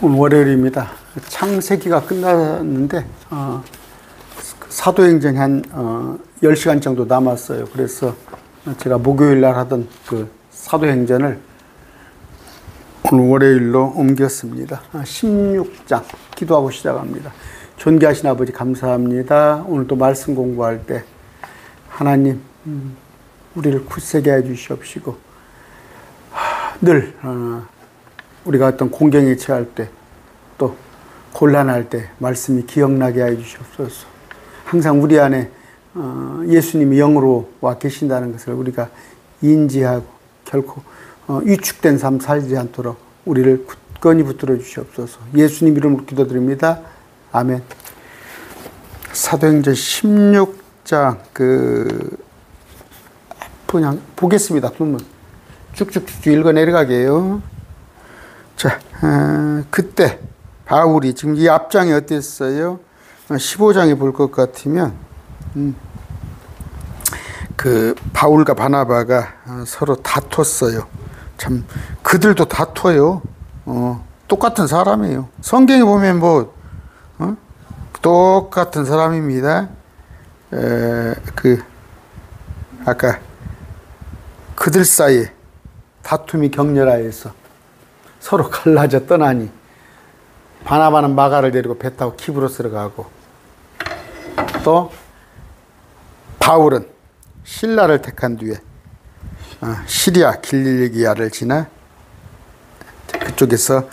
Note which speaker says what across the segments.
Speaker 1: 오늘 월요일입니다. 창세기가 끝났는데 사도행전이 한 10시간 정도 남았어요. 그래서 제가 목요일 날 하던 그 사도행전을 오늘 월요일로 옮겼습니다. 16장 기도하고 시작합니다. 존귀하신 아버지 감사합니다. 오늘 또 말씀 공부할 때 하나님 우리를 굳세게 해 주시옵시고 늘 우리가 어떤 공경에 처할 때 또 곤란할 때 말씀이 기억나게 해 주시옵소서. 항상 우리 안에 예수님이 영으로 와 계신다는 것을 우리가 인지하고 결코 위축된 삶 살지 않도록 우리를 굳건히 붙들어 주시옵소서. 예수님 이름으로 기도드립니다. 아멘. 사도행전 16장 그냥 보겠습니다. 그러면 쭉쭉쭉 읽어 내려가게요. 자, 그때 바울이 지금 이 앞장이 어땠어요? 15장에 볼 것 같으면 그 바울과 바나바가 서로 다퉜어요. 참 그들도 다퉈요. 똑같은 사람이에요. 성경에 보면 똑같은 사람입니다. 아까 그들 사이에 다툼이 격렬하여서 서로 갈라져 떠나니 바나바는 마가를 데리고 배 타고 키브로스로 가고 또 바울은 실라를 택한 뒤에 시리아 길리기아를 지나 그쪽에서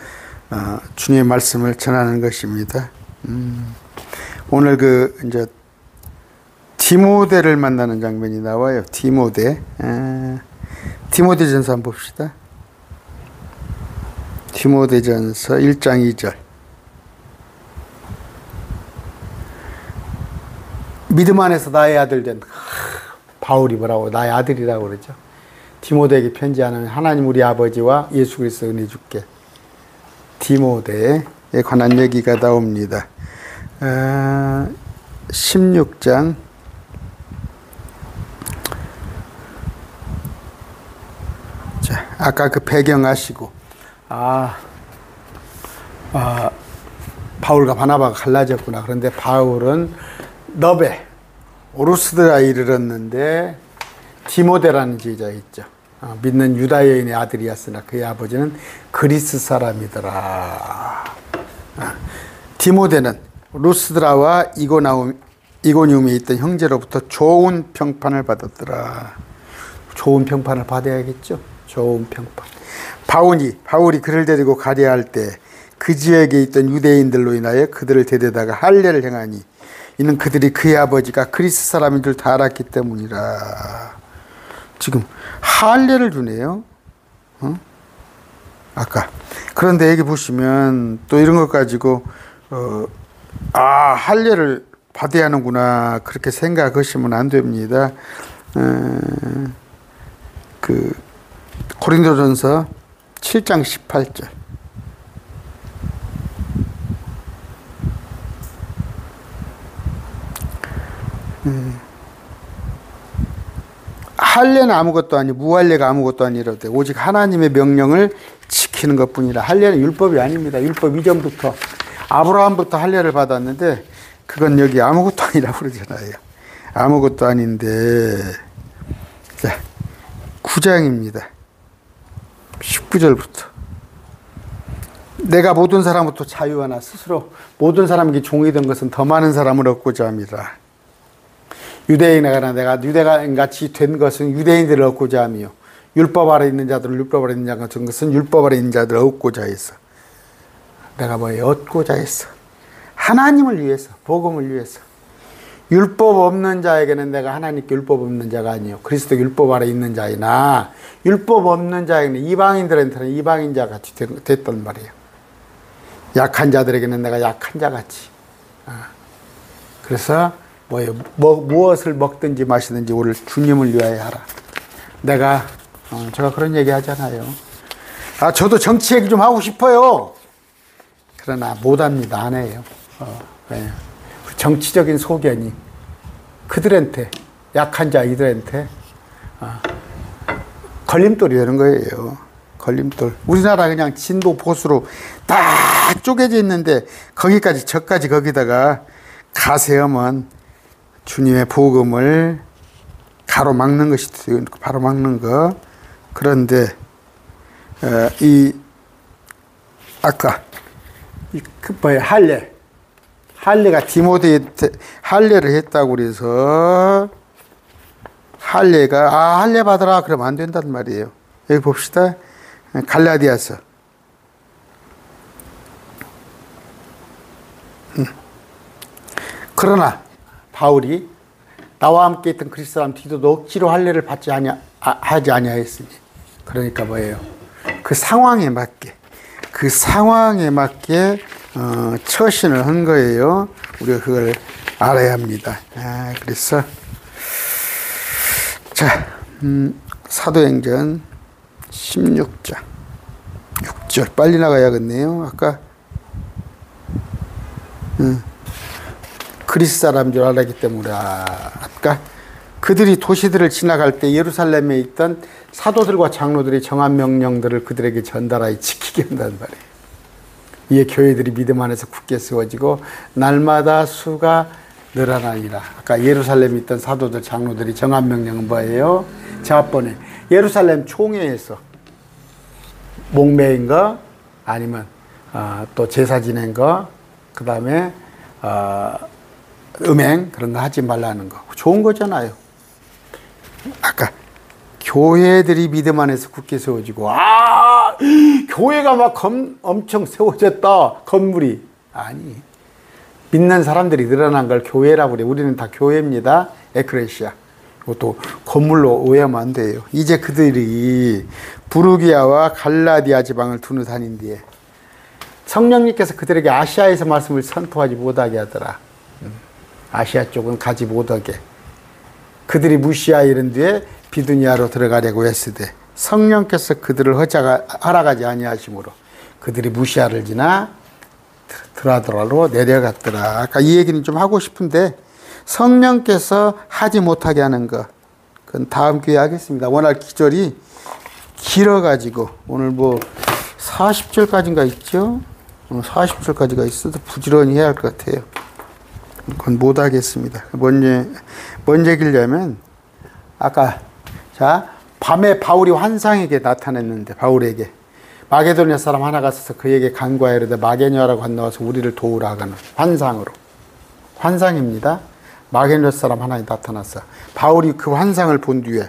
Speaker 1: 주님의 말씀을 전하는 것입니다. 오늘 이제 디모데를 만나는 장면이 나와요. 디모데전서 한번 봅시다. 디모데전서 1장 2절. 믿음 안에서 나의 아들 된 바울이 뭐라고 나의 아들이라고 그러죠. 디모데에게 편지하는 하나님 우리 아버지와 예수 그리스도 은혜 주께. 디모데에 관한 얘기가 나옵니다. 16장 자, 아까 그 배경 아시고 바울과 바나바가 갈라졌구나. 그런데 바울은 너베 오르스드라에 이르렀는데 디모데라는 제자 있죠. 믿는 유다 여인의 아들이었으나 그의 아버지는 그리스 사람이더라. 디모데는 루스드라와 이고니움에 있던 형제로부터 좋은 평판을 받았더라. 좋은 평판을 받아야겠죠. 좋은 평판. 바울이 그를 데리고 가려 할 때 그 지역에 있던 유대인들로 인하여 그들을 데려다가 할례를 행하니 이는 그들이 그의 아버지가 그리스 사람인 줄 다 알았기 때문이라. 지금 할례를 주네요. 아까. 그런데 여기 보시면 또 이런 것 가지고 할례를 받아야 하는구나 그렇게 생각하시면 안 됩니다. 고린도전서 7장 18절. 할례는 아무것도 아니고 무할례가 아무것도 아니라되 오직 하나님의 명령을 지키는 것뿐이라. 할례는 율법이 아닙니다. 율법 이전부터 아브라함부터 할례를 받았는데 그건 여기 아무것도 아니라고 그러잖아요. 아무것도 아닌데. 자, 9장입니다. 19절부터. 내가 모든 사람부터 자유하나 스스로 모든 사람에게 종이 된 것은 더 많은 사람을 얻고자 함이라. 유대인이나 내가 유대인같이 된 것은 유대인들을 얻고자 하며 율법 아래 있는 자들을 율법 아래 있는 자 같은 것은 율법 아래 있는 자들을 얻고자 했어. 내가 뭐예요? 얻고자 했어. 하나님을 위해서, 복음을 위해서. 율법 없는 자에게는 내가 하나님께 율법 없는 자가 아니요 그리스도 율법 아래 있는 자이나 율법 없는 자에게는 이방인들한테는 이방인 자 같이 됐단 말이에요. 약한 자들에게는 내가 약한 자 같이. 그래서 뭐예요? 무엇을 먹든지 마시든지 오늘 주님을 위하여 하라. 제가 그런 얘기 하잖아요. 저도 정치 얘기 좀 하고 싶어요. 그러나 못합니다. 안 해요. 정치적인 소견이 그들한테 약한 자 이들한테 걸림돌이 되는 거예요. 걸림돌. 우리나라 그냥 진도 보수로 다 쪼개져 있는데 거기까지 저까지 거기다가 가세하면 주님의 복음을 가로막는 것이 바로 막는 거. 그런데 아까 할례가 디모데한테 할례를 했다고 그래서 할례가 할례 받으라 그러면 안 된단 말이에요. 여기 봅시다. 갈라디아서 그러나 바울이 나와 함께 있던 그리스도 사람 디도도 억지로 할례를 하지 아니하였으니, 그러니까 뭐예요? 그 상황에 맞게 처신을 한 거예요. 우리가 그걸 알아야 합니다. 그래서 자, 사도행전 16장 6절 빨리 나가야겠네요. 아까 그리스 사람인 줄 알았기 때문에 아까 그들이 도시들을 지나갈 때 예루살렘에 있던 사도들과 장로들이 정한 명령들을 그들에게 전달하여 지키게 한단 말이에요. 이에 교회들이 믿음 안에서 굳게 세워지고 날마다 수가 늘어나니라. 아까 예루살렘에 있던 사도들 장로들이 정한 명령은 뭐예요? 자번에 예루살렘 총회에서 목매인 거 아니면 또 제사 지낸 거, 그 다음에 음행 그런 거 하지 말라는 거 좋은 거잖아요. 아까 교회들이 믿음 안에서 굳게 세워지고 교회가 막 엄청 세워졌다 건물이 아니, 믿는 사람들이 늘어난 걸 교회라고 그래. 우리는 다 교회입니다. 에크레시아. 이것도 건물로 오해하면 안 돼요. 이제 그들이 부르기아와 갈라디아 지방을 두루 다닌 뒤에 성령님께서 그들에게 아시아에서 말씀을 선포하지 못하게 하더라. 아시아 쪽은 가지 못하게. 그들이 무시아 이른 뒤에 비두니아로 들어가려고 했으되 성령께서 그들을 허락하지 아니하심으로 그들이 무시아를 지나 드라드라로 내려갔더라. 아까 이 얘기는 좀 하고 싶은데 성령께서 하지 못하게 하는 것, 그건 다음 기회에 하겠습니다. 워낙 기절이 길어가지고 오늘 뭐 40절까지인가 있죠? 40절까지가 있어도 부지런히 해야 할 것 같아요. 그건 못 하겠습니다. 뭔 얘기냐면 아까 자 밤에 바울이 환상에게 나타났는데 바울에게 마게도냐 사람 하나가 있어서 그에게 간구하여 이르되 마게냐라고 건너와서 우리를 도우라 하거늘. 환상입니다. 마게도냐 사람 하나가 나타났어. 바울이 그 환상을 본 뒤에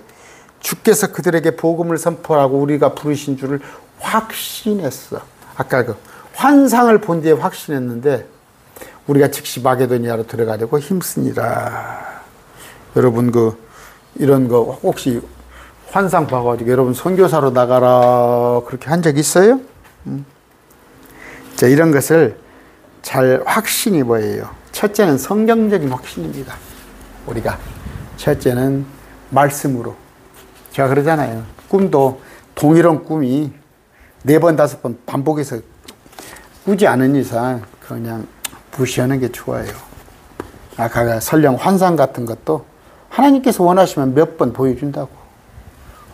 Speaker 1: 주께서 그들에게 복음을 선포하고 우리가 부르신 줄을 확신했어. 아까 그 환상을 본 뒤에 확신했는데 우리가 즉시 마게도니아로 들어가려고 힘쓰니라. 여러분 이런 거 혹시 환상 봐가지고 여러분 선교사로 나가라 그렇게 한 적 있어요? 자, 이런 것을 잘 확신이 뭐예요? 첫째는 성경적인 확신입니다. 우리가 첫째는 말씀으로. 제가 그러잖아요. 꿈도 동일한 꿈이 4번 5번 반복해서 꾸지 않은 이상 그냥 무시하는 게 좋아요. 아까 설령 환상 같은 것도 하나님께서 원하시면 몇 번 보여준다고.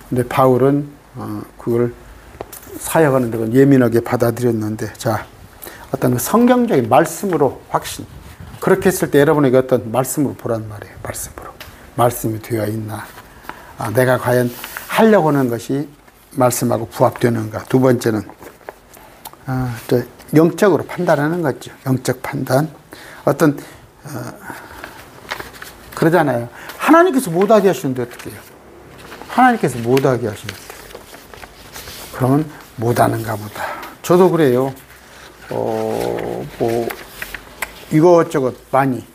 Speaker 1: 근데 바울은 그걸 사역하는 데 예민하게 받아들였는데, 자, 어떤 성경적인 말씀으로 확신. 그렇게 했을 때 여러분에게 어떤 말씀으로 보란 말이에요. 말씀이 되어 있나. 내가 과연 하려고 하는 것이 말씀하고 부합되는가. 두 번째는 영적으로 판단하는 거죠. 영적 판단. 그러잖아요. 하나님께서 못하게 하시는데 어떻게 해요? 하나님께서 못하게 하시는데. 그러면 못하는가 보다. 저도 그래요. 이것저것 많이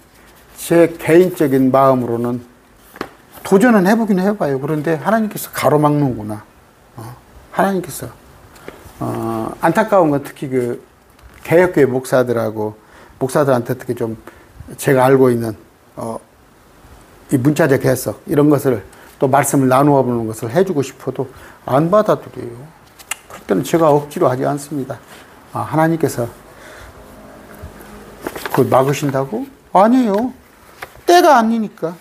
Speaker 1: 제 개인적인 마음으로는 도전은 해보긴 해봐요. 그런데 하나님께서 가로막는구나. 하나님께서 안타까운 건 특히 그 개혁교회 목사들한테 특히 좀 제가 알고 있는 이 문자적 해석 이런 것을 또 말씀을 나누어 보는 것을 해주고 싶어도 안 받아들여요. 그럴 때는 제가 억지로 하지 않습니다. 하나님께서 그걸 막으신다고? 아니에요. 때가 아니니까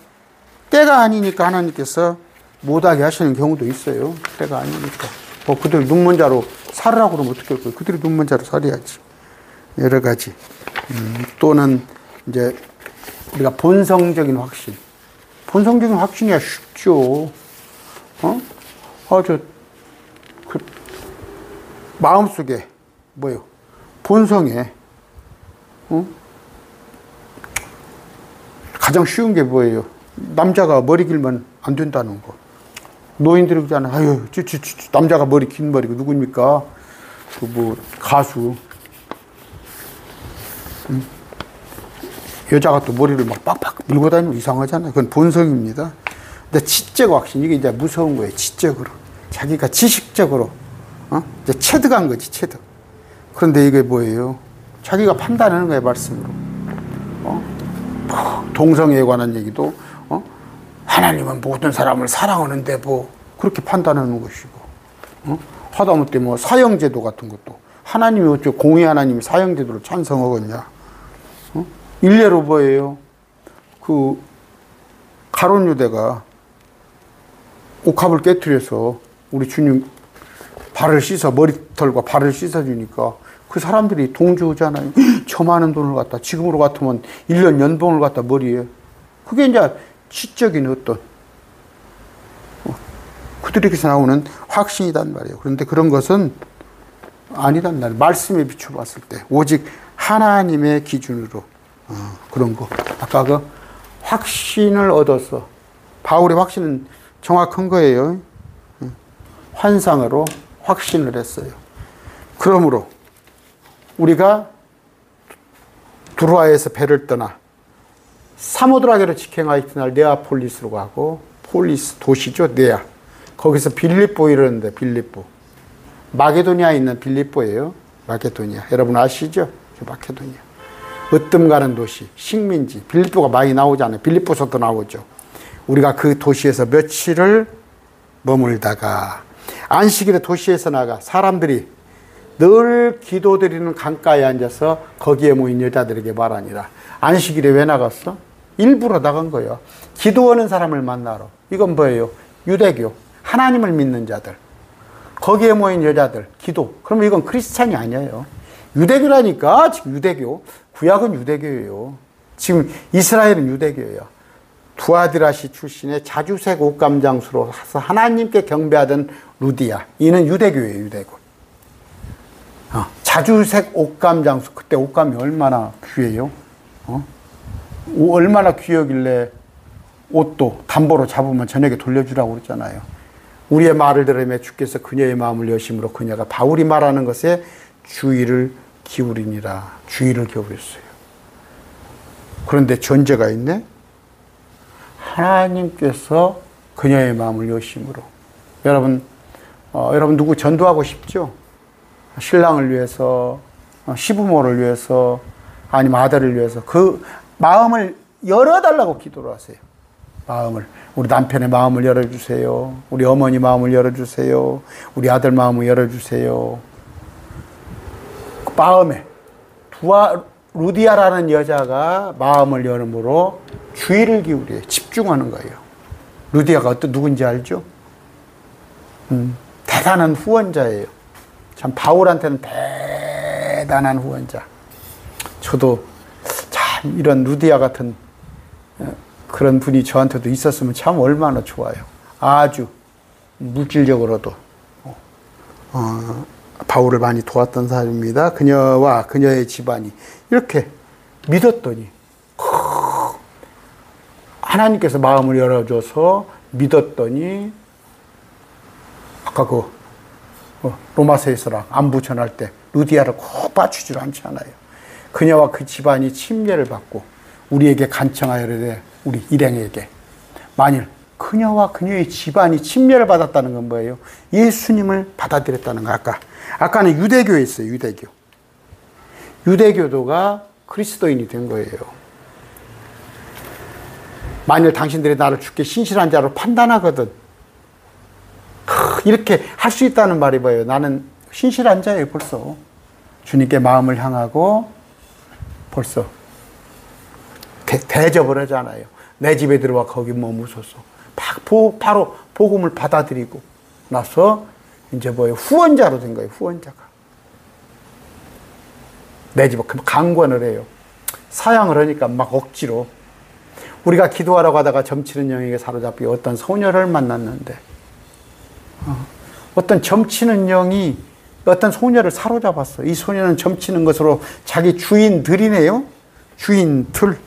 Speaker 1: 하나님께서 못하게 하시는 경우도 있어요. 때가 아니니까. 그들 눈먼자로 살으라고 그러면 어떻게 할 거예요? 그들이 눈먼자로 살아야지. 여러 가지. 또는 이제 우리가 본성적인 확신. 본성적인 확신이야 쉽죠. 마음속에 뭐요? 본성에 가장 쉬운 게 뭐예요? 남자가 머리 길면 안 된다는 거. 노인들이 그러잖아. 아유, 남자가 머리 긴 머리가 누구입니까? 가수. 여자가 또 머리를 막 빡빡 밀고 다니면 이상하잖아요. 그건 본성입니다. 근데 지적 확신, 이게 이제 무서운 거예요. 지적으로. 자기가 지식적으로, 이제 체득한 거지, 체득. 그런데 이게 뭐예요? 자기가 판단하는 거예요, 말씀으로. 동성애에 관한 얘기도, 하나님은 모든 사람을 사랑하는데 그렇게 판단하는 것이고, 하다못해 사형제도 같은 것도, 하나님이 어째 공의 하나님이 사형제도를 찬성하겠냐. 일례로 뭐예요? 가룟 유대가 옥합을 깨트려서 우리 주님 머리털과 발을 씻어주니까 그 사람들이 동조하잖아요. 저 많은 돈을 갖다, 지금으로 같으면 1년 연봉을 갖다 머리에. 그게 이제 지적인 어떤, 그들에게서 나오는 확신이란 말이에요. 그런데 그런 것은 아니란 말이에요. 말씀에 비춰봤을 때. 오직 하나님의 기준으로. 그런 거. 아까 그 확신을 얻어서, 바울의 확신은 정확한 거예요. 환상으로 확신을 했어요. 그러므로 우리가 두로아에서 배를 떠나 사모드라게로 직행하였던 네아폴리스로 가고, 폴리스 도시죠, 네아. 거기서 빌립보 이러는데, 빌립보. 마게도니아에 있는 빌립보예요. 마게도니아. 여러분 아시죠? 마게도니아. 으뜸 가는 도시, 식민지. 빌립보가 많이 나오잖아요. 빌립보서도 나오죠. 우리가 그 도시에서 며칠을 머물다가 안식일에 도시에서 나가 사람들이 늘 기도드리는 강가에 앉아서 거기에 모인 여자들에게 말하니라. 안식일에 왜 나갔어? 일부러 나간 거예요. 기도하는 사람을 만나러. 이건 뭐예요? 유대교. 하나님을 믿는 자들. 거기에 모인 여자들. 기도. 그러면 이건 크리스찬이 아니에요. 유대교라니까. 지금 유대교. 구약은 유대교예요. 지금 이스라엘은 유대교예요. 두아디라시 출신의 자주색 옷감 장수로 하나님께 경배하던 루디아. 이는 유대교예요. 유대교. 자주색 옷감 장수. 그때 옷감이 얼마나 귀해요? 얼마나 귀하길래 옷도 담보로 잡으면 저녁에 돌려주라고 그랬잖아요. 우리의 말을 들으며 주께서 그녀의 마음을 여심으로 그녀가 바울이 말하는 것에 주의를 기울이니라. 주의를 기울였어요. 그런데 전제가 있네. 하나님께서 그녀의 마음을 여심으로. 여러분 누구 전도하고 싶죠? 신랑을 위해서, 시부모를 위해서, 아니면 아들을 위해서 그 마음을 열어달라고 기도를 하세요. 마음을. 우리 남편의 마음을 열어주세요. 우리 어머니 마음을 열어주세요. 우리 아들 마음을 열어주세요. 그 마음에 루디아라는 여자가 마음을 열음으로 주의를 기울여요. 집중하는 거예요. 루디아가 누군지 알죠? 대단한 후원자예요. 참 바울한테는 대단한 후원자. 저도 참 이런 루디아 같은 그런 분이 저한테도 있었으면 참 얼마나 좋아요. 아주 물질적으로도 바울을 많이 도왔던 사람입니다. 그녀와 그녀의 집안이 이렇게 믿었더니 하나님께서 마음을 열어줘서 믿었더니 아까 로마서에서랑 안부 전할 때 루디아를 꼭 맞추질 않잖아요. 그녀와 그 집안이 침례를 받고 우리에게 간청하여르되 우리 일행에게 만일 그녀와 그녀의 집안이 침례를 받았다는 건 뭐예요? 예수님을 받아들였다는 거. 아까는 유대교에 있어요. 유대교도가 그리스도인이 된 거예요. 만일 당신들이 나를 주께 신실한 자로 판단하거든. 이렇게 할 수 있다는 말이 뭐예요? 나는 신실한 자예요. 벌써 주님께 마음을 향하고 벌써 대접을 하잖아요. 내 집에 들어와 거기 머무소서. 바로 복음을 받아들이고 나서 이제 뭐예요? 후원자로 된 거예요. 후원자가. 내 집에 강권을 해요. 사양을 하니까 막 억지로. 우리가 기도하라고 하다가 점치는 영에게 사로잡혀 어떤 소녀를 만났는데 어떤 점치는 영이 어떤 소녀를 사로잡았어. 이 소녀는 점치는 것으로 자기 주인들이네요. 주인들.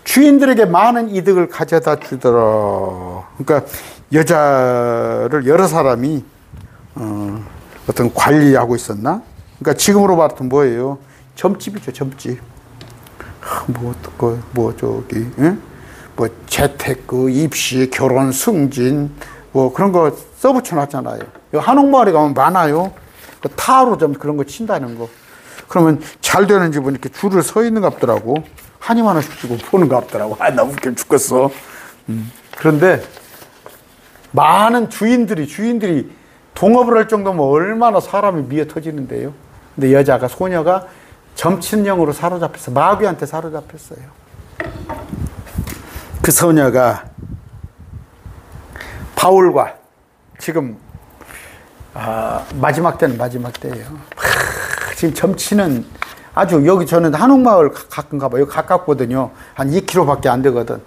Speaker 1: 주인들에게 많은 이득을 가져다 주더라. 그러니까 여자를 여러 사람이 어떤 관리하고 있었나? 그러니까 지금으로 봐도 뭐예요? 점집이죠, 점집. 뭐 재테크, 입시, 결혼, 승진, 뭐 그런 거 써붙여 놨잖아요. 한옥마을에 가면 많아요. 그 타로 좀 그런 거 친다는 거. 그러면 잘 되는 집은 이렇게 줄을 서 있는 것 같더라고. 한입 하나씩 주고 보는 것 같더라고. 아, 나 웃겨 죽겠어. 그런데 많은 주인들이 동업을 할 정도면 얼마나 사람이 미어 터지는데요. 근데 여자가, 소녀가 점친령으로 사로잡혔어. 마귀한테 사로잡혔어요. 그 소녀가 바울과 지금 마지막 때는 마지막 때예요. 지금 점치는 아주 여기 저는 한옥마을 가끔 가봐요. 여기 가깝거든요. 한 2km밖에 안 되거든.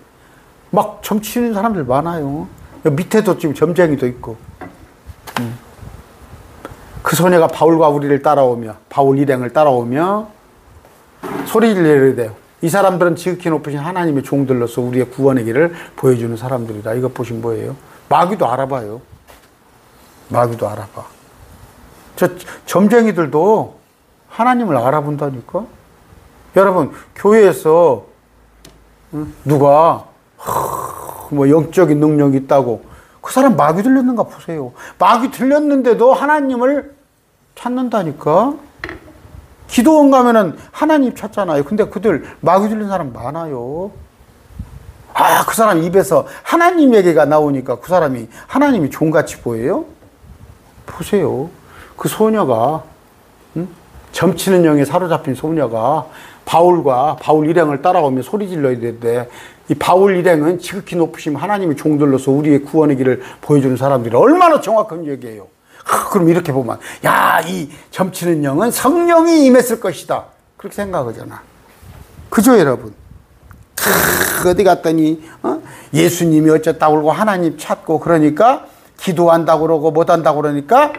Speaker 1: 막 점치는 사람들 많아요. 여기 밑에도 지금 점쟁이도 있고. 그 소녀가 바울과 우리를 따라오며 바울 일행을 따라오며 소리를 내야 돼요. 이 사람들은 지극히 높으신 하나님의 종들로서 우리의 구원의 길을 보여주는 사람들이다. 이것 보시면 뭐예요? 마귀도 알아봐요. 마귀도 알아봐. 저 점쟁이들도 하나님을 알아본다니까. 여러분 교회에서 누가 뭐 영적인 능력이 있다고 그 사람 마귀 들렸는가 보세요. 마귀 들렸는데도 하나님을 찾는다니까. 기도원 가면은 하나님 찾잖아요. 근데 그들 마귀 들린 사람 많아요. 아, 그 사람 입에서 하나님 얘기가 나오니까 그 사람이 하나님이 종같이 보여요? 보세요. 그 소녀가 점치는 영에 사로잡힌 소녀가 바울과 바울 일행을 따라오며 소리 질러야 되는데 이 바울 일행은 지극히 높으신 하나님의 종들로서 우리의 구원의 길을 보여주는 사람들이 얼마나 정확한 얘기예요. 그럼 이렇게 보면 야, 이 점치는 영은 성령이 임했을 것이다. 그렇게 생각하잖아. 그죠 여러분? 어디 갔더니 예수님이 어쩌다고 그러고 하나님 찾고 그러니까 기도한다고 그러고 못한다고 그러니까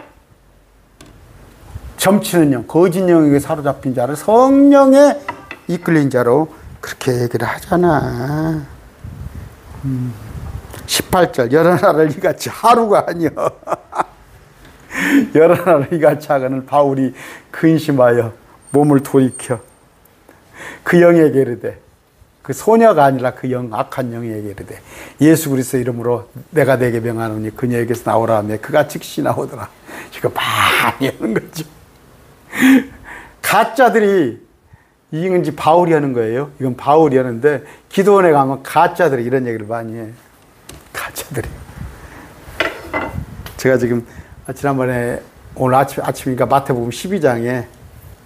Speaker 1: 점치는 영, 거짓 영에게 사로잡힌 자를 성령에 이끌린 자로 그렇게 얘기를 하잖아. 18절 여러 나를 이같이 하루가 아니여 여러 나를 이같이 하거늘 바울이 근심하여 몸을 돌이켜 그 영에게 이르되 그 소녀가 아니라 그 영, 악한 영에게 이르되 예수 그리스도 이름으로 내가 내게 명하노니 그녀에게서 나오라 하며 그가 즉시 나오더라. 이거 많이 하는 거죠. 가짜들이 이건 이제 바울이 하는 거예요. 이건 바울이 하는데 기도원에 가면 가짜들이 이런 얘기를 많이 해. 가짜들이. 제가 지금 지난번에 오늘 아침이니까 마태복음 12장에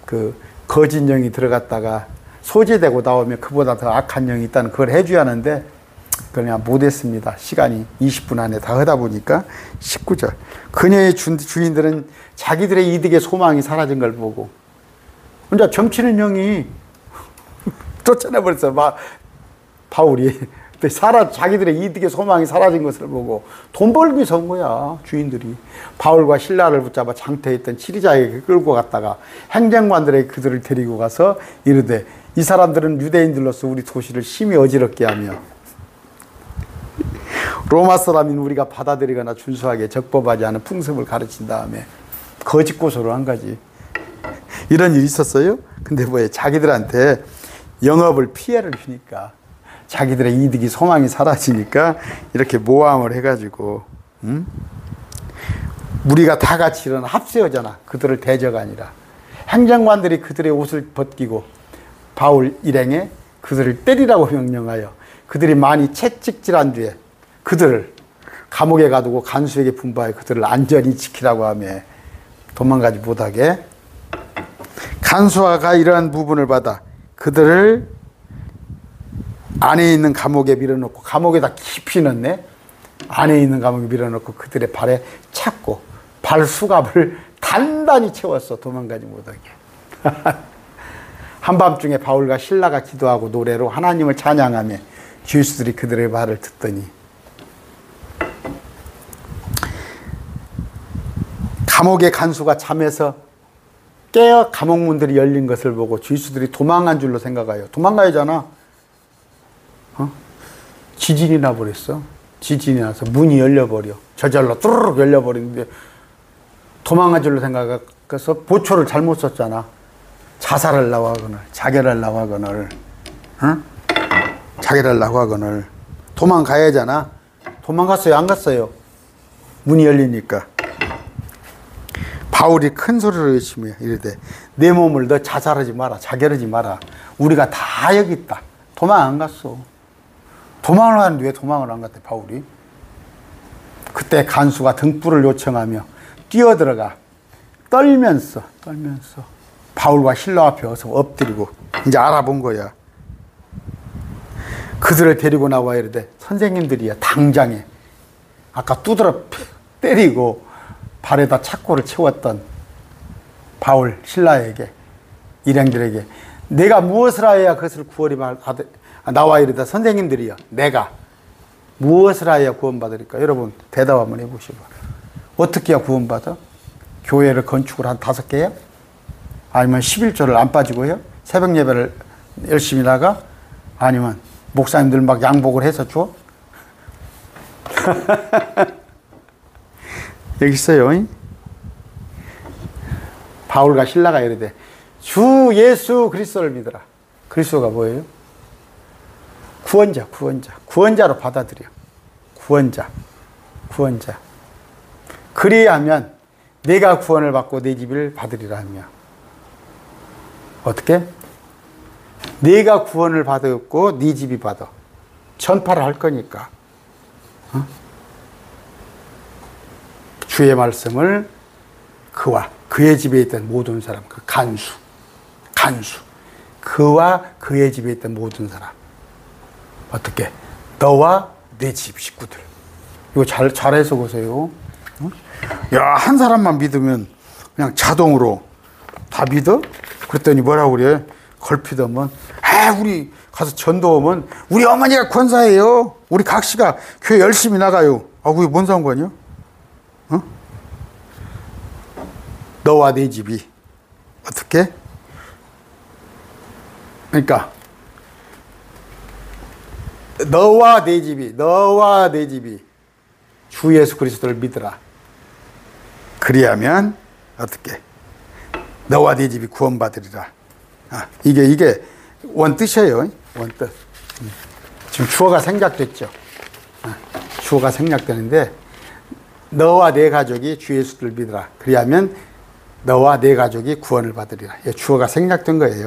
Speaker 1: 그 거짓 영이 들어갔다가 소지되고 나오면 그보다 더 악한 영이 있다는 그걸 해줘야 하는데 그걸 그냥 못했습니다. 시간이 20분 안에 다 하다 보니까 19절 그녀의 주인들은 자기들의 이득의 소망이 사라진 걸 보고 혼자 점치는 영이 쫓아내버렸어. 바울이 자기들의 이득의 소망이 사라진 것을 보고 돈 벌기 위해서 온 거야. 주인들이 바울과 실라를 붙잡아 장터에 있던 치리자에게 끌고 갔다가 행정관들에게 그들을 데리고 가서 이르되 이 사람들은 유대인들로서 우리 도시를 심히 어지럽게 하며 로마 사람인 우리가 받아들이거나 준수하게 적법하지 않은 풍습을 가르친 다음에 거짓 고소를 한 거지. 이런 일이 있었어요. 근데 뭐예요? 자기들한테 영업을 피해를 주니까 자기들의 이득이 소망이 사라지니까 이렇게 모함을 해가지고 우리가 다 같이 일어나 합세어잖아. 그들을 대적 아니라 행정관들이 그들의 옷을 벗기고 바울 일행에 그들을 때리라고 명령하여 그들이 많이 채찍질한 뒤에 그들을 감옥에 가두고 간수에게 분부하여 그들을 안전히 지키라고 하며 도망가지 못하게 간수가 이러한 부분을 받아 그들을 안에 있는 감옥에 밀어넣고 감옥에다 깊이 넣네. 안에 있는 감옥에 밀어넣고 그들의 발에 찼고 발수갑을 단단히 채웠어. 도망가지 못하게. 한밤중에 바울과 실라가 기도하고 노래로 하나님을 찬양하며 죄수들이 그들의 말을 듣더니 감옥의 간수가 잠에서 깨어 감옥문들이 열린 것을 보고 죄수들이 도망간 줄로 생각하여 도망가야잖아. 지진이 나버렸어. 지진이 나서 문이 열려버려. 저절로 뚜루룩 열려버리는데 도망간 줄로 생각해서 보초를 잘못 썼잖아. 자살을 나와거늘 자결을 나와거늘 자결을 나와거늘 도망가야 하잖아. 도망갔어요? 안 갔어요? 문이 열리니까. 바울이 큰 소리로 외치며 이르되 내 몸을 너 자살하지 마라. 자결하지 마라. 우리가 다 여기 있다. 도망 안 갔어. 도망을 가는데 왜 도망을 안 갔대 바울이? 그때 간수가 등불을 요청하며 뛰어들어가 떨면서 바울과 실라 앞에 어서 엎드리고 이제 알아본 거야. 그들을 데리고 나와 이르되 선생님들이야 당장에 아까 두드러 때리고 발에다 착고를 채웠던 바울 신라에게 일행들에게 내가 무엇을 하여야 그것을 나와 이르다 선생님들이여 내가 무엇을 하여야 구원받으리까? 여러분 대답 한번 해보시고 어떻게 해야 구원받아? 교회를 건축을 한 5개요? 아니면 11조를 안 빠지고 해요? 새벽 예배를 열심히 나가? 아니면 목사님들 막 양복을 해서 줘? 여기 있어요. 바울과 실라가 이르되 주 예수 그리스도를 믿어라. 그리스도가 뭐예요? 구원자로 받아들여. 구원자. 그리하면 내가 구원을 받고 내 집을 받으리라 하며 어떻게? 내가 구원을 받았고 네 집이 받아. 전파를 할 거니까. 주의 말씀을 그와 그의 집에 있던 모든 사람, 그 간수. 그와 그의 집에 있던 모든 사람. 어떻게? 너와 내 집 식구들. 이거 잘 해석하세요. 야, 한 사람만 믿으면 그냥 자동으로 다 믿어? 그랬더니 뭐라고 그래? 걸핏하면 우리 가서 전도하면 우리 어머니가 권사예요. 우리 각시가 교회 열심히 나가요. 그게 뭔 상관이야? 너와 내 집이 어떻게? 그러니까 너와 내 집이 주 예수 그리스도를 믿으라. 그리하면 어떻게? 너와 네 집이 구원받으리라. 이게 원뜻이에요. 원뜻. 지금 주어가 생략됐죠. 주어가 생략되는데 너와 내 가족이 주 예수를 믿으라. 그리하면 너와 내 가족이 구원을 받으리라. 주어가 생략된 거예요.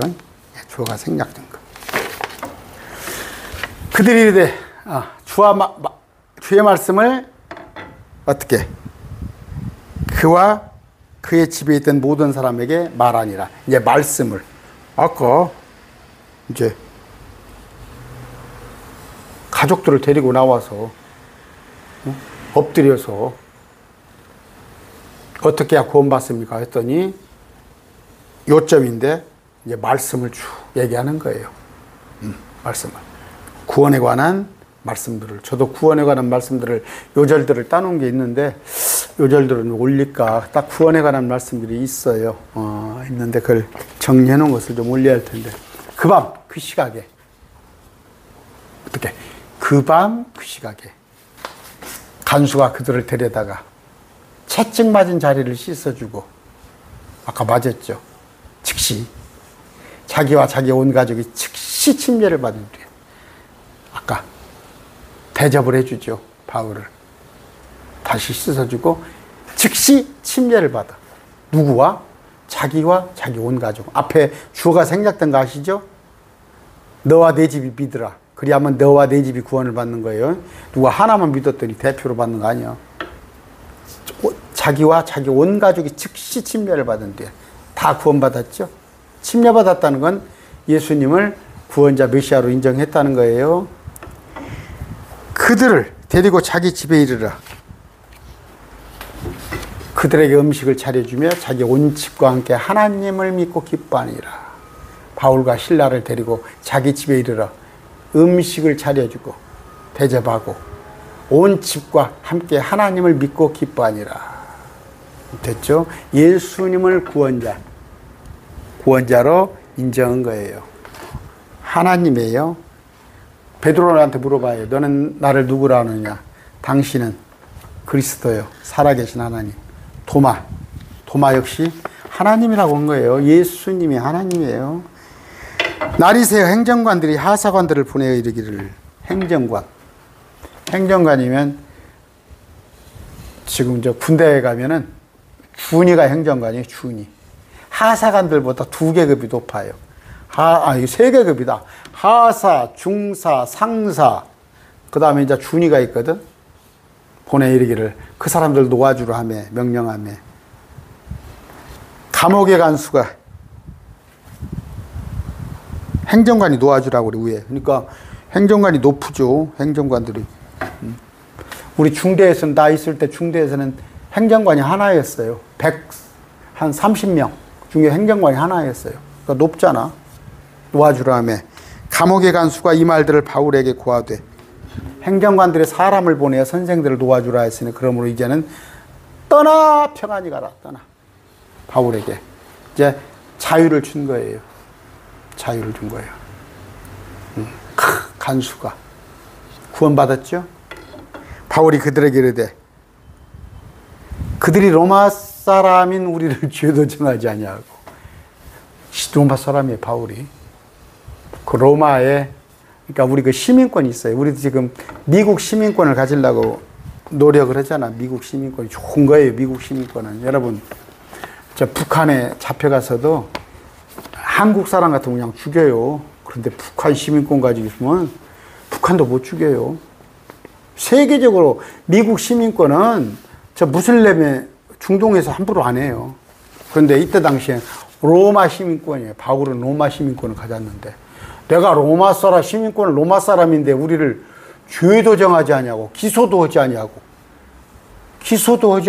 Speaker 1: 주어가 생략된 거. 그들이 이르되 주의 말씀을 어떻게? 그와 그의 집에 있던 모든 사람에게 말하니라. 이제 말씀을 아까 이제 가족들을 데리고 나와서 엎드려서 어떻게 해야 구원받습니까? 했더니 요점인데 이제 말씀을 쭉 얘기하는 거예요. 말씀을. 구원에 관한 말씀들을. 저도 구원에 관한 말씀들을 요절들을 따놓은 게 있는데 요절들은 올릴까? 딱 구원에 관한 말씀들이 있어요. 있는데 그걸 정리해 놓은 것을 좀 올려야 할 텐데. 그 밤, 그 시각에. 어떻게? 그 밤, 그 시각에. 간수가 그들을 데려다가 채찍 맞은 자리를 씻어주고, 아까 맞았죠. 즉시. 자기와 자기 온 가족이 즉시 침례를 받은 뒤에. 아까 대접을 해주죠. 바울을. 다시 씻어주고 즉시 침례를 받아. 누구와? 자기와 자기 온 가족. 앞에 주어가 생략된 거 아시죠? 너와 내 집이 믿으라. 그리하면 너와 내 집이 구원을 받는 거예요. 누가 하나만 믿었더니 대표로 받는 거 아니야. 자기와 자기 온 가족이 즉시 침례를 받은 뒤에 다 구원받았죠. 침례받았다는 건 예수님을 구원자 메시아로 인정했다는 거예요. 그들을 데리고 자기 집에 이르라. 그들에게 음식을 차려주며 자기 온 집과 함께 하나님을 믿고 기뻐하니라. 바울과 실라를 데리고 자기 집에 이르러 음식을 차려주고 대접하고 온 집과 함께 하나님을 믿고 기뻐하니라. 됐죠? 예수님을 구원자로 인정한 거예요. 하나님이에요. 베드로한테 물어봐요. 너는 나를 누구라 하느냐? 당신은 그리스도요. 살아계신 하나님. 도마 역시 하나님이라고 한 거예요. 예수님이 하나님이에요. 날이 새어 행정관들이 하사관들을 보내어 이르기를. 행정관이면 지금 저 군대에 가면은 준이가 행정관이에요. 준이. 하사관들보다 2계급이 높아요. 이거 3계급이다. 하사, 중사, 상사. 그 다음에 이제 준이가 있거든. 보내 이르기를. 그 사람들 놓아주라 하며 명령하며. 감옥에 간 수가 행정관이 놓아주라고 그래, 위에. 그러니까 행정관이 높으죠. 행정관들이. 우리 중대에서는, 나 있을 때 중대에서는 행정관이 하나였어요. 한 30명 중에 행정관이 하나였어요. 그러니까 높잖아. 놓아주라 하며. 감옥에 간 수가 이 말들을 바울에게 고하되. 행정관들의 사람을 보내어 선생들을 놓아주라 했으니 그러므로 이제는 떠나 평안히 가라. 떠나. 바울에게 이제 자유를 준 거예요. 자유를 준 거예요. 간수가 구원받았죠. 바울이 그들에게 이르되 그들이 로마 사람인 우리를 죄도 정하지 아니하고. 로마 사람이에요. 바울이 그 로마에, 그러니까 우리 그 시민권이 있어요. 우리도 지금 미국 시민권을 가지려고 노력을 하잖아. 미국 시민권이 좋은 거예요. 미국 시민권은. 여러분, 저 북한에 잡혀가서도 한국 사람 같으면 그냥 죽여요. 그런데 북한 시민권 가지고 있으면 북한도 못 죽여요. 세계적으로 미국 시민권은 저 무슬림의 중동에서 함부로 안 해요. 그런데 이때 당시에 로마 시민권이에요. 바울은 로마 시민권을 가졌는데, 내가 로마 사람 시민권을 로마 사람인데 우리를 죄도 정하지 아니하고 기소도 하지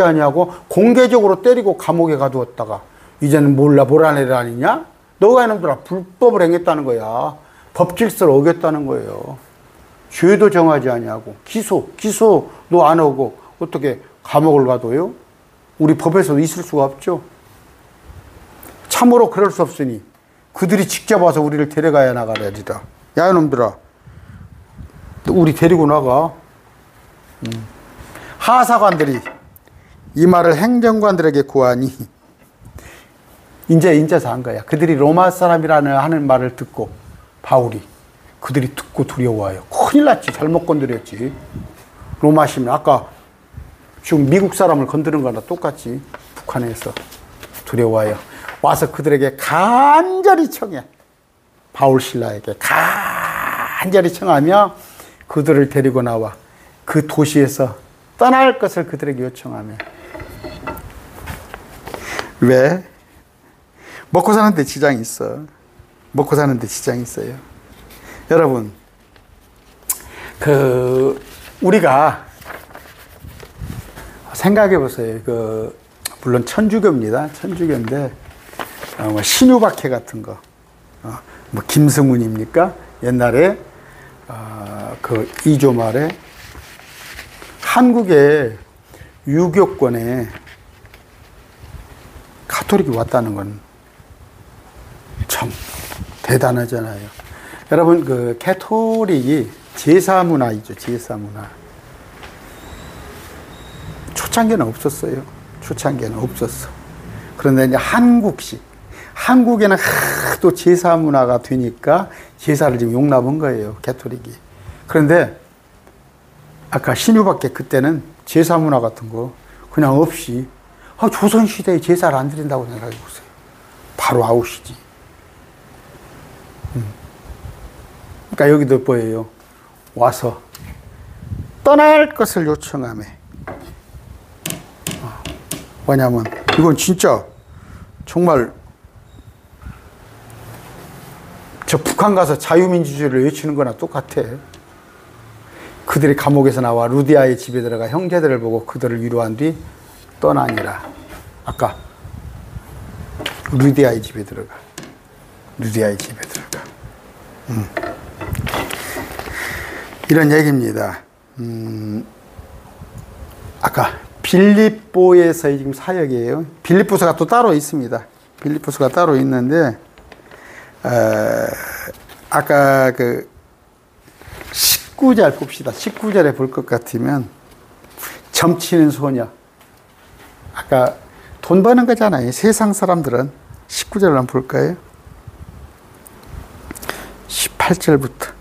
Speaker 1: 아니하고 공개적으로 때리고 감옥에 가두었다가 이제는 몰아내라 아니냐? 너가 이놈들아 불법을 행했다는 거야. 법질서를 어겼다는 거예요. 죄도 정하지 아니하고 기소도 안 하고 어떻게 감옥을 가둬요? 우리 법에서도 있을 수가 없죠. 참으로 그럴 수 없으니 그들이 직접 와서 우리를 데려가야 나가리라. 야 이놈들아, 우리 데리고 나가. 하사관들이 이 말을 행정관들에게 고하니 인제서 한 거야. 그들이 로마 사람이라는 하는 말을 듣고 바울이, 그들이 듣고 두려워해요. 큰일 났지. 잘못 건드렸지. 로마 시민, 아까 지금 미국 사람을 건드는 거나 똑같지. 북한에서 두려워해요. 와서 그들에게 간절히 청해. 바울 신라에게 간절히 청하며 그들을 데리고 나와 그 도시에서 떠날 것을 그들에게 요청하며. 왜? 먹고 사는데 지장이 있어. 먹고 사는데 지장이 있어요. 여러분, 우리가 생각해 보세요. 물론 천주교입니다. 천주교인데, 신유박해 같은 거, 뭐 김승훈입니까? 옛날에, 2조 말에 한국의 유교권에 가톨릭이 왔다는 건 참 대단하잖아요. 여러분, 가톨릭이 제사 문화이죠. 제사 문화. 초창기에는 없었어요. 초창기에는 없었어. 그런데 이제 한국에는 하도 제사 문화가 되니까 제사를 지금 용납한 거예요. 가톨릭이. 그런데 아까 신유밖에 그때는 제사 문화 같은 거 그냥 없이, 조선시대에 제사를 안 드린다고 생각해 보세요. 바로 아웃이지. 그러니까 여기도 뭐예요? 와서 떠날 것을 요청하며. 뭐냐면 이건 진짜 정말 저 북한 가서 자유민주주의를 외치는 거나 똑같아. 그들이 감옥에서 나와 루디아의 집에 들어가 형제들을 보고 그들을 위로한 뒤 떠나니라. 아까 루디아의 집에 들어가. 루디아의 집에 들어가. 이런 얘기입니다. 아까 빌립보에서의 지금 사역이에요. 빌립보서가 또 따로 있습니다. 빌립보서가 따로 있는데, 아까 그 19절 봅시다. 19절에 볼 것 같으면, 점치는 소녀. 아까 돈 버는 거잖아요. 세상 사람들은. 19절을 한번 볼까요? 18절부터.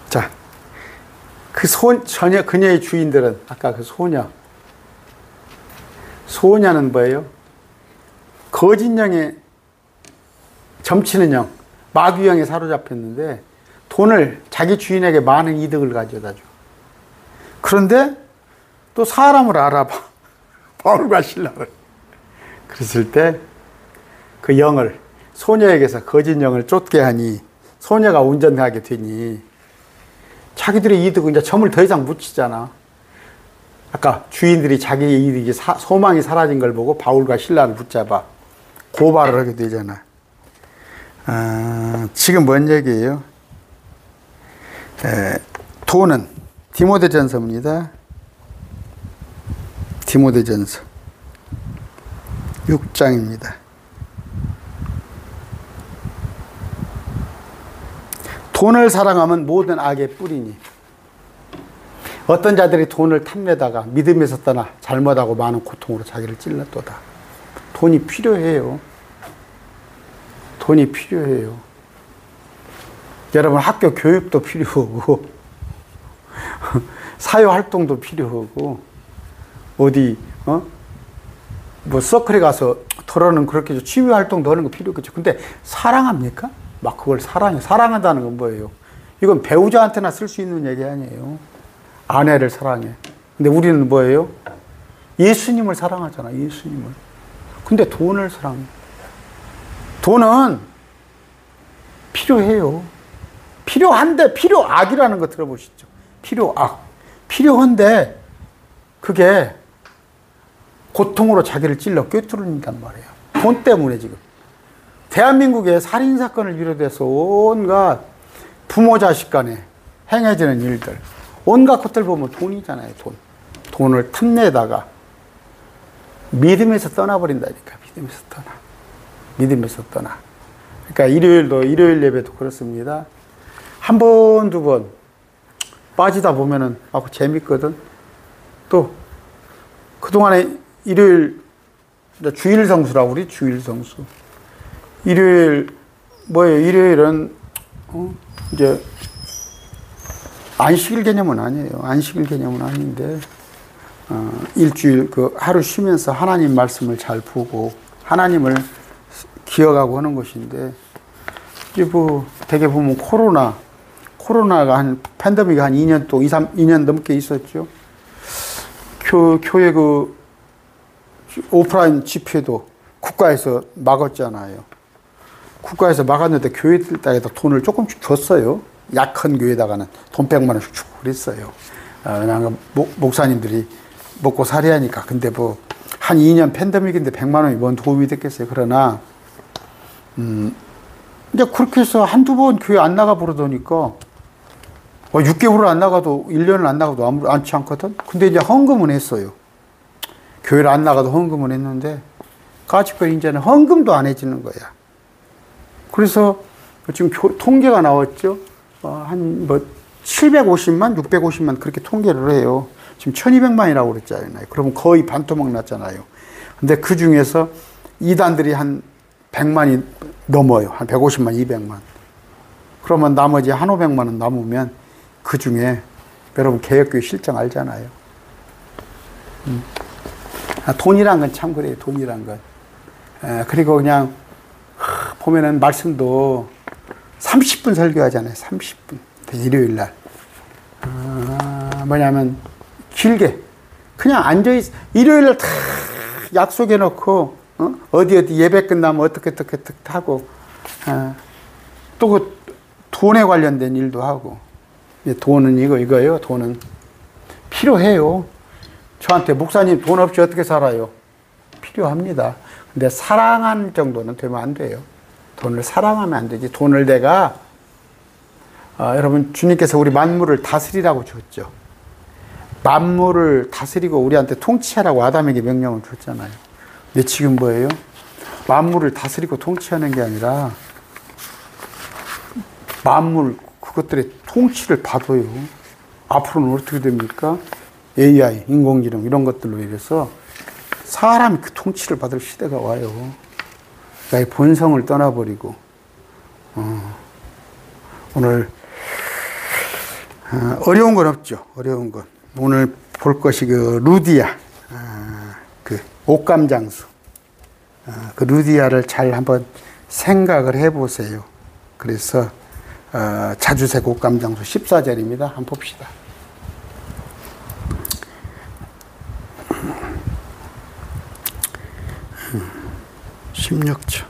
Speaker 1: 자, 그녀의 주인들은, 아까 그 소녀는 뭐예요? 거짓 영에 점치는 영, 마귀영에 사로잡혔는데, 돈을 자기 주인에게 많은 이득을 가져다 줘. 그런데 또 사람을 알아봐. 바울과 실라를. 그랬을 때 그 영을, 소녀에게서 거짓 영을 쫓게 하니 소녀가 운전하게 되니 자기들의 이득은 이제 점을 더 이상 못 치잖아. 아까 주인들이 자기의 이득이 소망이 사라진 걸 보고 바울과 실라를 붙잡아 고발을 하게 되잖아. 지금 뭔 얘기예요? 돈은 디모데전서입니다. 디모데전서 6장입니다. 돈을 사랑하면 모든 악의 뿌리니. 어떤 자들이 돈을 탐내다가 믿음에서 떠나 잘못하고 많은 고통으로 자기를 찔렀도다. 돈이 필요해요. 돈이 필요해요. 여러분, 학교 교육도 필요하고 사회활동도 필요하고 어디 뭐 서클에 가서 털어는 그렇게 취미활동도 하는 거 필요하겠죠. 근데 사랑합니까? 막 그걸 사랑한다는 건 뭐예요? 이건 배우자한테나 쓸 수 있는 얘기 아니에요. 아내를 사랑해. 근데 우리는 뭐예요? 예수님을 사랑하잖아. 예수님을. 근데 돈을 사랑해. 돈은 필요해요. 필요한데, 필요악이라는 거 들어보시죠. 필요악. 필요한데 그게 고통으로 자기를 찔러 꿰뚫는단 말이에요. 돈 때문에 지금. 대한민국의 살인사건을 비롯해서 온갖 부모 자식 간에 행해지는 일들, 온갖 것들 보면 돈이잖아요. 돈을 틈내다가 믿음에서 떠나버린다니까. 믿음에서 떠나. 그러니까 일요일 예배도 그렇습니다. 한 번, 두 번 빠지다 보면은 재밌거든. 또 그동안에 주일 성수라고 우리 주일 성수. 일요일 뭐예요? 일요일은 이제 안식일 개념은 아니에요. 안식일 개념은 아닌데 일주일 그 하루 쉬면서 하나님 말씀을 잘 보고 하나님을 기억하고 하는 것인데, 이제 뭐 되게 보면 코로나가 팬데믹이 한 2년 2년 넘게 있었죠. 교회 그 오프라인 집회도 국가에서 막았잖아요. 국가에서 막았는데 교회들에다 돈을 조금씩 줬어요. 약한 교회에다가는 돈 100만 원씩 주고 그랬어요. 왜냐하면 목사님들이 먹고 살아야 하니까. 근데 뭐 한 2년 팬데믹인데 100만 원이 뭔 도움이 됐겠어요. 그러나 이제 그렇게 해서 한두 번 교회 안 나가 버리니까 6개월을 안 나가도 1년을 안 나가도 아무렇지 않거든. 근데 이제 헌금은 했어요. 교회를 안 나가도 헌금은 했는데 까짓거 이제는 헌금도 안 해주는 거야. 그래서 지금 통계가 나왔죠. 한 750만, 650만 그렇게 통계를 해요. 지금 1200만이라고 그랬잖아요. 그러면 거의 반토막 났잖아요. 근데 그 중에서 이단들이 한 100만이 넘어요. 한 150만, 200만. 그러면 나머지 한 500만 원 남으면 그 중에 여러분 개혁교회 실정 알잖아요. 돈이란 건 참 그래요. 돈이란 건. 그리고 그냥 보면은 말씀도 30분 설교하잖아요. 30분. 일요일 날. 뭐냐면 길게 그냥 앉아있어. 일요일 날 다 약속해 놓고 어디 예배 끝나면 어떻게 하고 또 그 돈에 관련된 일도 하고. 돈은 이거예요. 돈은 필요해요. 저한테 목사님 돈 없이 어떻게 살아요? 필요합니다. 근데 사랑하는 정도는 되면 안 돼요. 돈을 사랑하면 안 되지. 돈을 내가 여러분 주님께서 우리 만물을 다스리라고 줬죠. 만물을 다스리고 우리한테 통치하라고 아담에게 명령을 줬잖아요. 근데 지금 뭐예요? 만물을 다스리고 통치하는 게 아니라 만물 그것들의 통치를 받아요. 앞으로는 어떻게 됩니까? AI, 인공지능 이런 것들로 인해서 사람이 그 통치를 받을 시대가 와요. 나의 본성을 떠나버리고 오늘 어려운 건 없죠. 어려운 건 오늘 볼 것이 그 루디아 그 옥감장수 그 루디아를 잘 한번 생각을 해보세요. 그래서 자주색 옥감장수 14절입니다. 한번 봅시다. 16절.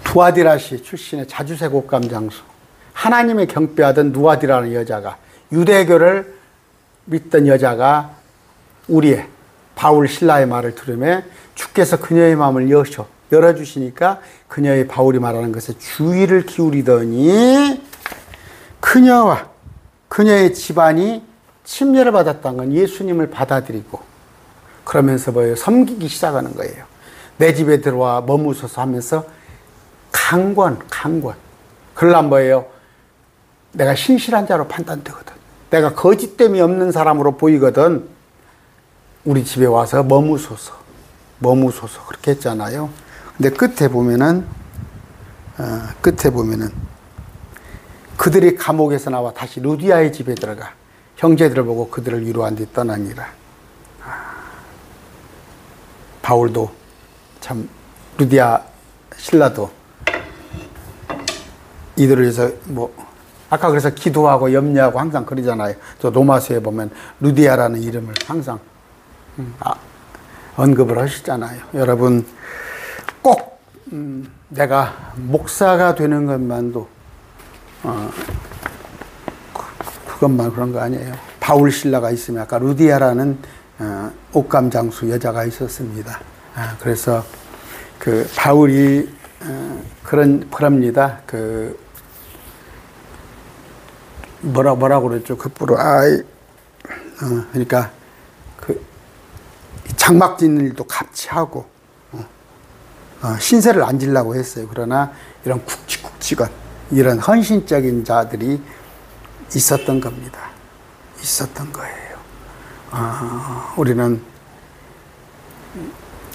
Speaker 1: 두아디라시 출신의 자주색 옥감장수, 하나님의 경배하던 누아디라는 여자가, 유대교를 믿던 여자가 우리의 바울 신라의 말을 들으며 주께서 그녀의 마음을 열어주시니까 그녀의 바울이 말하는 것에 주의를 기울이더니 그녀와 그녀의 집안이 침례를 받았다는 건 예수님을 받아들이고 그러면서 뭐예요? 섬기기 시작하는 거예요. 내 집에 들어와 머무소서 하면서 강권. 그러려면 뭐예요? 내가 신실한 자로 판단되거든. 내가 거짓됨이 없는 사람으로 보이거든. 우리 집에 와서 머무소서 그렇게 했잖아요. 근데 끝에 보면은 그들이 감옥에서 나와 다시 루디아의 집에 들어가 형제들을 보고 그들을 위로한 뒤 떠나니라. 바울도 참 루디아 신라도 이들을 위해서 뭐 아까 그래서 기도하고 염려하고 항상 그러잖아요. 또 로마서에 보면 루디아라는 이름을 항상 언급을 하시잖아요. 여러분 꼭 내가 목사가 되는 것만도 그것만 그런 거 아니에요. 바울 신라가 있으면 아까 루디아라는 옥감장수 여자가 있었습니다. 그래서 그 바울이 그럽니다. 그 뭐라고 그랬죠? 그러니까 그 장막 짓는 일도 같이 하고 신세를 안 지려고 했어요. 그러나 이런 굵직굵직한 이런 헌신적인 자들이 있었던 겁니다. 있었던 거예요. 우리는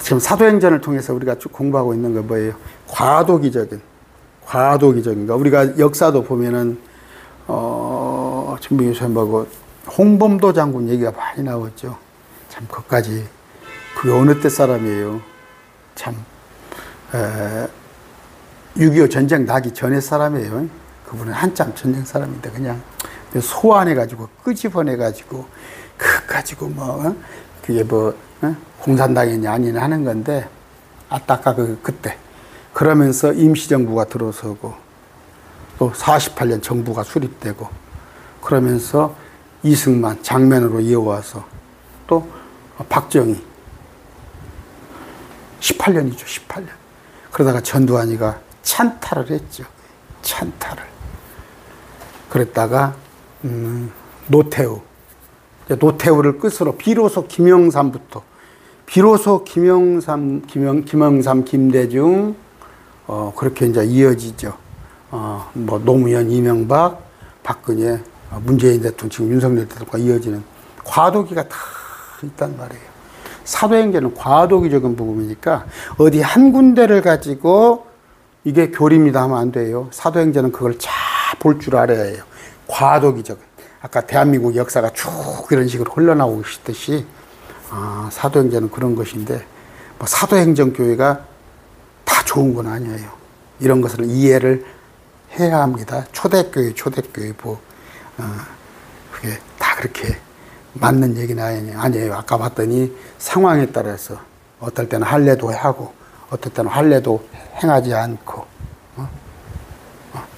Speaker 1: 지금 사도행전을 통해서 우리가 쭉 공부하고 있는 거 뭐예요? 과도기적인 거. 우리가 역사도 보면은 준비유선하고 홍범도 장군 얘기가 많이 나왔죠. 참 그것까지 그게 어느 때 사람이에요? 참 6.25 전쟁 나기 전에 사람이에요. 그분은 한참 전쟁 사람인데 그냥 소환해가지고 끄집어내가지고 그 가지고 그게 공산당이냐 아니냐 하는 건데 아까 그때 그러면서 임시정부가 들어서고 또 48년 정부가 수립되고 그러면서 이승만 장면으로 이어와서 또 박정희 18년이죠. 18년. 그러다가 전두환이가 찬탈을 했죠. 찬탈을. 그랬다가 노태우를 끝으로 비로소 김영삼, 김대중 그렇게 이제 이어지죠. 뭐 노무현, 이명박, 박근혜, 문재인 대통령, 지금 윤석열 대통령과 이어지는 과도기가 다 있단 말이에요. 사도행전은 과도기적인 부분이니까 어디 한 군데를 가지고 이게 교리입니다 하면 안 돼요. 사도행전은 그걸 잘 볼 줄 알아야 해요. 과도기적인. 아까 대한민국 역사가 쭉 이런 식으로 흘러나오고 있듯이 사도행전은 그런 것인데 뭐 사도행전 교회가 다 좋은 건 아니에요. 이런 것을 이해를 해야 합니다. 초대교회 그게 다 그렇게 맞는 얘기는 아니에요. 아까 봤더니 상황에 따라서 어떨 때는 할례도 하고 어떨 때는 할례도 행하지 않고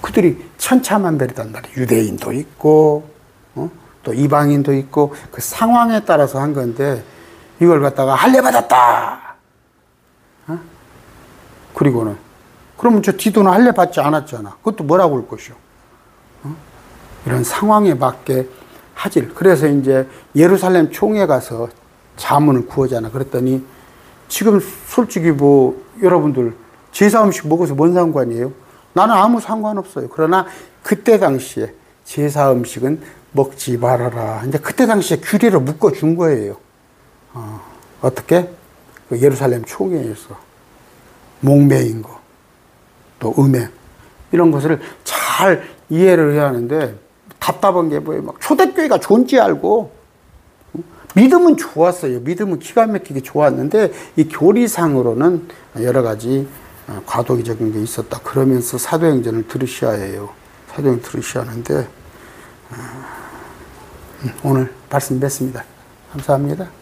Speaker 1: 그들이 천차만별이단 말이에요. 유대인도 있고 또 이방인도 있고 그 상황에 따라서 한 건데 이걸 갖다가 할례받았다. 그리고는 그러면 저 디도는 할례받지 않았잖아. 그것도 뭐라고 할 것이오. 이런 상황에 맞게 하질. 그래서 이제 예루살렘 총회 가서 자문을 구하잖아. 그랬더니 지금 솔직히 뭐 여러분들 제사 음식 먹어서 뭔 상관이에요? 나는 아무 상관없어요. 그러나 그때 당시에 제사 음식은 먹지 말아라. 이제 그때 당시에 규례를 묶어준 거예요. 어떻게? 그 예루살렘 총회에서 목매인 거, 또 음행 이런 것을 잘 이해를 해야 하는데 답답한 게 뭐예요? 막 초대교회가 존재 알고 믿음은 좋았어요. 믿음은 기가 막히게 좋았는데 이 교리상으로는 여러 가지 과도기적인 게 있었다. 그러면서 사도행전을 들으셔야 해요. 사도행전을 들으셔야 하는데 오늘 말씀 맺습니다. 감사합니다.